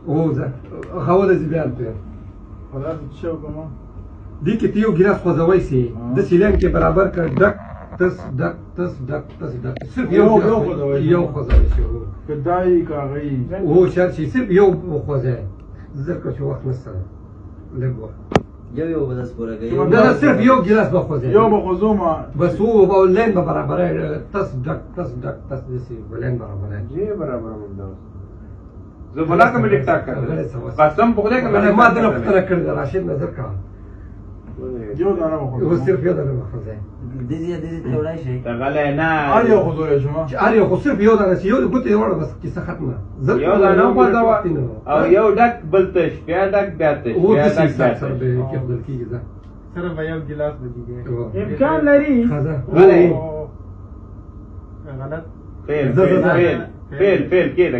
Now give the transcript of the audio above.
او زه خاوله زی بیان په خلاص شو کوم دې کې ته یو ګلاس خوځوي سي د سیلان کې برابر کړ ډک تس ډک تس ډک تس ډک صرف یو خوځوي سي کدای کاغی او شر شي صرف یو خوځي ځکه چې وخت نشته لږ وخت یو بس پورا گئی دا صرف یو ګلاس به خوځي یو به خوځوما بس هو به لین به برابر تس ډک تس دسي ولین برابر جی برابر مونږ زه بلا کوم ټیک ټاک کړم قسم په خدای کوم ما دغه پوښتنه کړې ده راشد نظر کا یو دانه او صرف یو دانه خوځي دیدی توړای شي غلې نه یو خوځوي شما چې یو خو صرف یو دانه چې یو ګوتې وړه بس کیسه ختمه یو دانه خوځوا او یو ډک بل تش بیا ډک بیا تش او بیا د ډک سیسه سره به کې خپل کیږي دا صرف یو ګلاس بجیږي امکان لري خزه غلې غلط فیل کېده